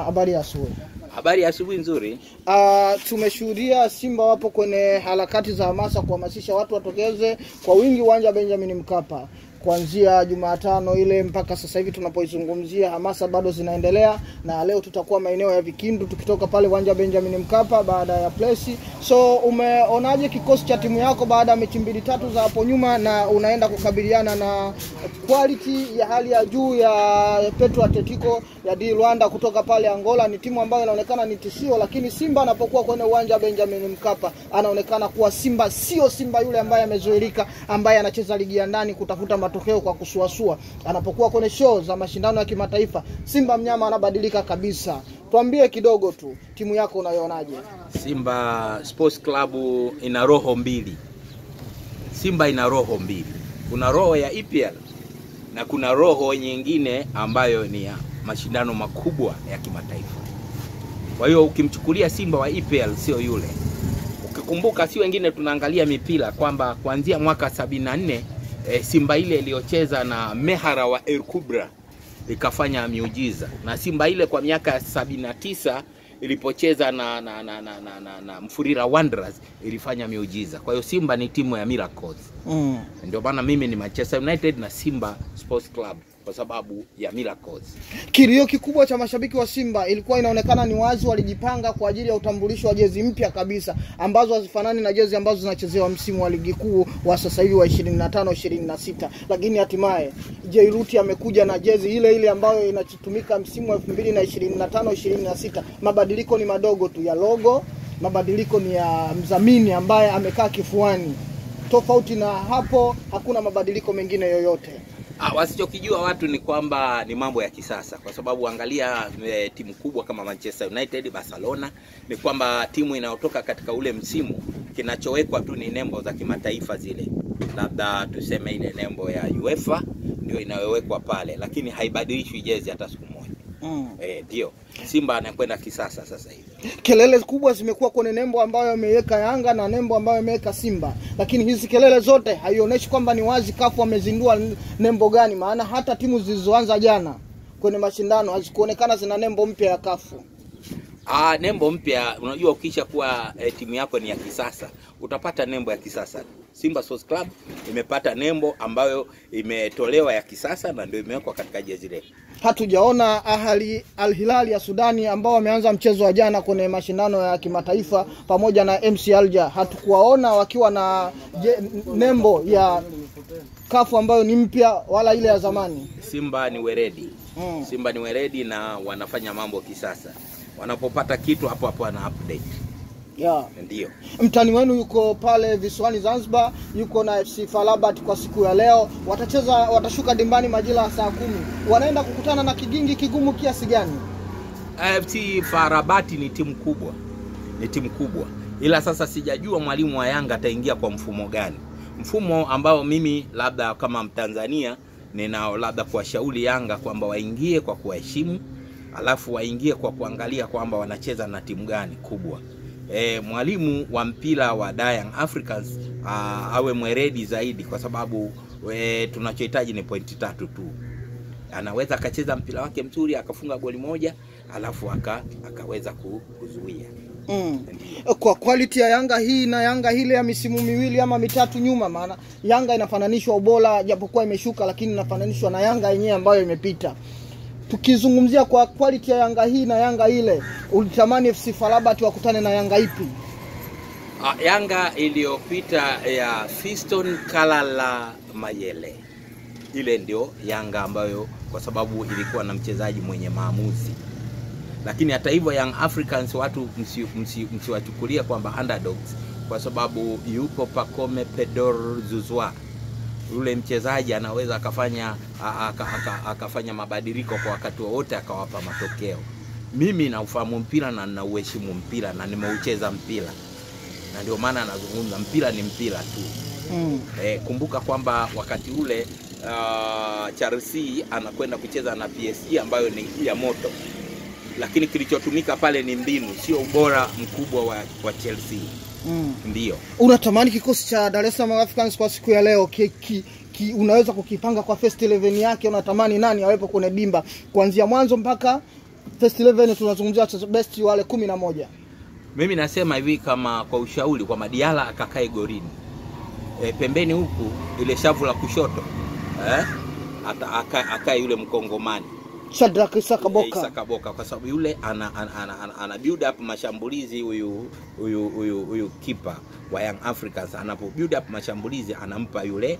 Habari ya asubuhi. Habari ya asubuhi nzuri. Tumeshuhudia Simba wapo kwenye harakati za hamasa kuhamasisha watu watokeze kwa wingi uwanja Benjamin Mkapa. Kuanzia Jumatano ile mpaka sasa hivi tunapoizungumzia, hamasa bado zinaendelea, na leo tutakuwa maeneo ya Vikindu tukitoka pale uwanja Benjamin Mkapa baada ya plesi. So umeonaje kikosi cha timu yako baada ya mechi 2-3 za hapo nyuma, na unaenda kukabiliana na quality ya hali ya juu ya Petro Atletico ya di Luanda kutoka pale Angola? Ni timu ambayo inaonekana ni tishio, lakini Simba anapokuwa kwenye uwanja Benjamin Mkapa anaonekana kuwa Simba sio Simba yule ambaye amezoeleka, ambaye anacheza ligi ya ndani kutafuta matokeo kwa kusuasua. Anapokuwa kwenye show za mashindano ya kimataifa, Simba mnyama anabadilika kabisa. Tuambie kidogo tu, timu yako unaionaje? Simba Sports Club ina roho mbili. Simba ina roho mbili. Kuna roho ya EPL na kuna roho nyingine ambayo ni ya mashindano makubwa ya kimataifa. Kwa hiyo ukimchukulia Simba wa EPL sio yule. Ukikumbuka si wengine tunaangalia mipira kwamba kuanzia mwaka 74 Simba ile iliyocheza na Mehara wa El Kubra ikafanya miujiza, na Simba ile kwa miaka 79 ilipocheza na Mfurira Wanderers ilifanya miujiza. Kwa hiyo Simba ni timu ya miracles. Ndio maana mimi ni Manchester United na Simba Sports Club kwa sababu ya miracles. Kilio kikubwa cha mashabiki wa Simba ilikuwa inaonekana ni wazi walijipanga kwa ajili ya utambulisho wa jezi mpya kabisa ambazo hazifanani na jezi ambazo zinachezewa msimu wa ligi kuu wa sasa hivi wa 25-26, lakini hatimaye Jairuti amekuja na jezi ile ile ambayo inatumika msimu wa 2025-26. Mabadiliko ni madogo tu ya logo, mabadiliko ni ya mdhamini ambaye amekaa kifuani. Tofauti na hapo hakuna mabadiliko mengine yoyote. Wasichokijua watu ni kwamba ni mambo ya kisasa, kwa sababu angalia timu kubwa kama Manchester United, Barcelona, ni kwamba timu inayotoka katika ule msimu kinachowekwa tu ni nembo za kimataifa zile. Labda tuseme ile nembo ya UEFA ndio inayowekwa pale, lakini haibadilishwi jezi hata siku moja. Ndio. Simba anakwenda kisasa sasa hivi. Kelele kubwa zimekuwa kwenye nembo ambayo ameweka Yanga na nembo ambayo ameweka Simba, lakini hizi kelele zote haionyeshi kwamba ni wazi kafu amezindua nembo gani, maana hata timu zilizoanza jana kwenye mashindano hazikuonekana zina nembo mpya ya kafu. Nembo mpya, unajua ukisha kuwa timu yako ni ya kisasa, utapata nembo ya kisasa. Simba Sports Club imepata nembo ambayo imetolewa ya kisasa na ndio imewekwa katika jezi letu. Hatujaona Al Hilal ya Sudani ambao wameanza mchezo wa jana kwenye mashindano ya kimataifa pamoja na MC Alger, hatukuwaona wakiwa na nembo ya kafu ambayo ni mpya wala ile ya zamani. Simba ni weredi. Simba ni weredi na wanafanya mambo kisasa. Wanapopata kitu hapo hapo wana update. Ndio. Mtani wenu yuko pale visiwani Zanzibar, yuko na FC FAR Rabat kwa siku ya leo. Watashuka dimbani majira saa 10. Wanaenda kukutana na kigingi kigumu kiasi gani? FC FAR Rabat ni timu kubwa. Ni timu kubwa. Ila sasa sijajua mwalimu wa Yanga ataingia kwa mfumo gani. Mfumo ambao mimi labda kama Mtanzania ninao labda kuwashauri Yanga kwamba waingie kwa kuheshimu, alafu waingie kwa kuangalia kwamba wanacheza na timu gani kubwa. Mwalimu wa mpira wa Young Africans awe mweredi zaidi, kwa sababu tunachohitaji ni pointi 3 tu. Anaweza akacheza mpira wake mzuri akafunga goli moja alafu akaweza kuzuia. Kwa quality ya Yanga hii na Yanga ile ya misimu miwili ama mitatu nyuma, maana Yanga inafananishwa ubora japokuwa imeshuka, lakini inafananishwa na Yanga yenyewe ambayo imepita. Tukizungumzia kwa quality ya Yanga hii na Yanga ile, ulitamani FC FAR Rabat wakutane na Yanga ipi? Yanga iliyopita ya Fiston Kalala Mayele. Ile ndio Yanga ambayo kwa sababu ilikuwa na mchezaji mwenye maamuzi. Lakini hata hivyo Young Africans watu msiwachukulia kwamba underdogs, kwa sababu yupo Pacome Pedro Zuzwa. Yule mchezaji anaweza akafanya mabadiliko kwa wakati wowote akawapa matokeo. Mimi naufahamu mpira na ninauheshimu mpira na nimeucheza mpira. Na ndio maana nazungumza mpira ni mpira tu. Kumbuka kwamba wakati ule Chelsea anakwenda kucheza na PSG ambayo ni ya moto. Lakini kilichotumika pale ni mbinu, sio ubora mkubwa wa Chelsea. Ndio. Unatamani kikosi cha Dar es Salaam Africans kwa siku ya leo unaweza kukipanga kwa first 11 yake? Unatamani nani awepo kwenye dimba kuanzia mwanzo mpaka first 11 tunazungumzia best wale 11. Mimi nasema hivi kama kwa ushauri kwa Diala akakae golini. Pembeni huku ile shavu la kushoto akae yule mkongomani Shadrack Isaka Boka. Isaka Boka, kwa sababu yule ana build up mashambulizi. Huyu keeper wa Young Africans anapo build up mashambulizi anampa yule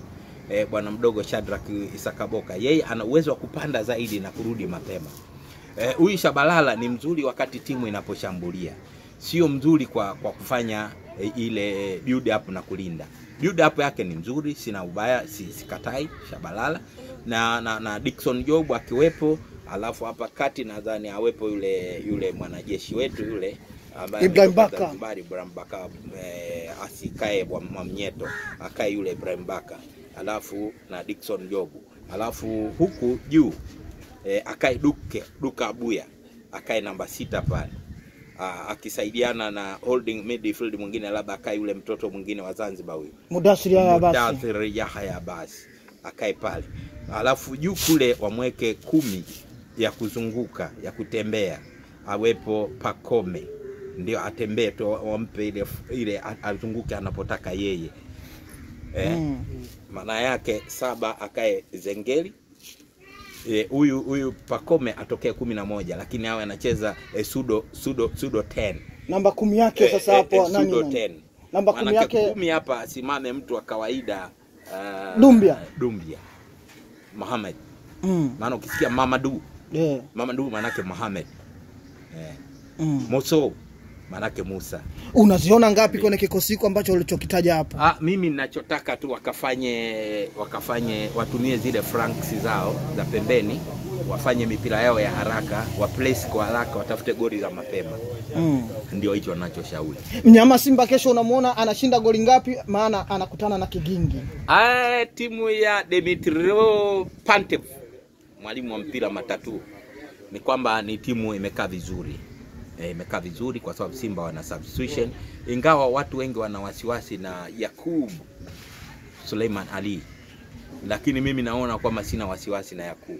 bwana mdogo Shadrack Isaka Boka. Yeye ana uwezo wa kupanda zaidi na kurudi mapema. Huyu Shabalala ni mzuri wakati timu inaposhambulia, sio mzuri kwa kufanya ile build up na kulinda. Build up yake ni mzuri, sina ubaya, sikatai Shabalala na Dickson Job akiwepo. Alafu hapa kati nadhani awepo yule mwanajeshi wetu yule ambaye Ibrahim Baka asikae kwa Mamnyeto, akae yule Ibrahim Baka, alafu na Dickson Job, alafu huku juu akae Duka Abuya, akae namba 6 pale, akisaidiana na holding midfield mwingine, labda akae yule mtoto mwingine wa Zanzibar huyu Mudathir Yahya Abbas akae pale. Alafu juu kule wamweke 10 ya kuzunguka, ya kutembea, awepo Pakome, ndio atembee tu, wampe ile azunguke anapotaka yeye. Maana yake 7 akae Zengeli, huyu Pakome atokee 11, lakini awe anacheza sudo 10. Namba 10 yake sasa hapo nani? Sudo 10. Namba 10 yake 10 hapa asimame mtu wa kawaida, Dumbia Mohamed. Maana ukisikia Mamadou, Mamadou maana yake Mohamed. Moso maana yake Musa. Unaziona ngapi kwenye kikosi ambacho ulichokitaja hapo? Mimi ninachotaka tu wakafanye watumie zile flanks zao za pembeni, wafanye mipira yao ya haraka, wa place kwa haraka, watafute goli za mapema. Ndio hicho ninachoshauri. Mnyama Simba kesho unamuona anashinda goli ngapi? Maana anakutana na Kigingi. Timu ya Dimitro Pantev, mwalimu wa mpira matatu, ni kwamba ni timu imekaa vizuri. Imekaa vizuri kwa sababu Simba wana substitution, ingawa watu wengi wana wasiwasi na Yakub Suleiman Ali, lakini mimi naona kwamba sina wasiwasi na Yakub.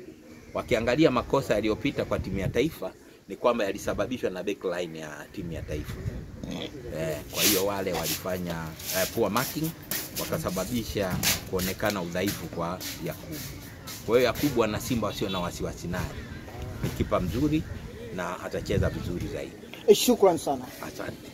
Wakiangalia makosa yaliyopita kwa timu ya taifa ni kwamba yalisababishwa na backline ya timu ya taifa. Kwa hiyo wale walifanya poor marking, wakasababisha kuonekana udhaifu kwa Yakub. Kwa hiyo Yakub na Simba wasio na wasiwasi naye, ni kipa mzuri na atacheza vizuri zaidi. Shukrani sana. Asante.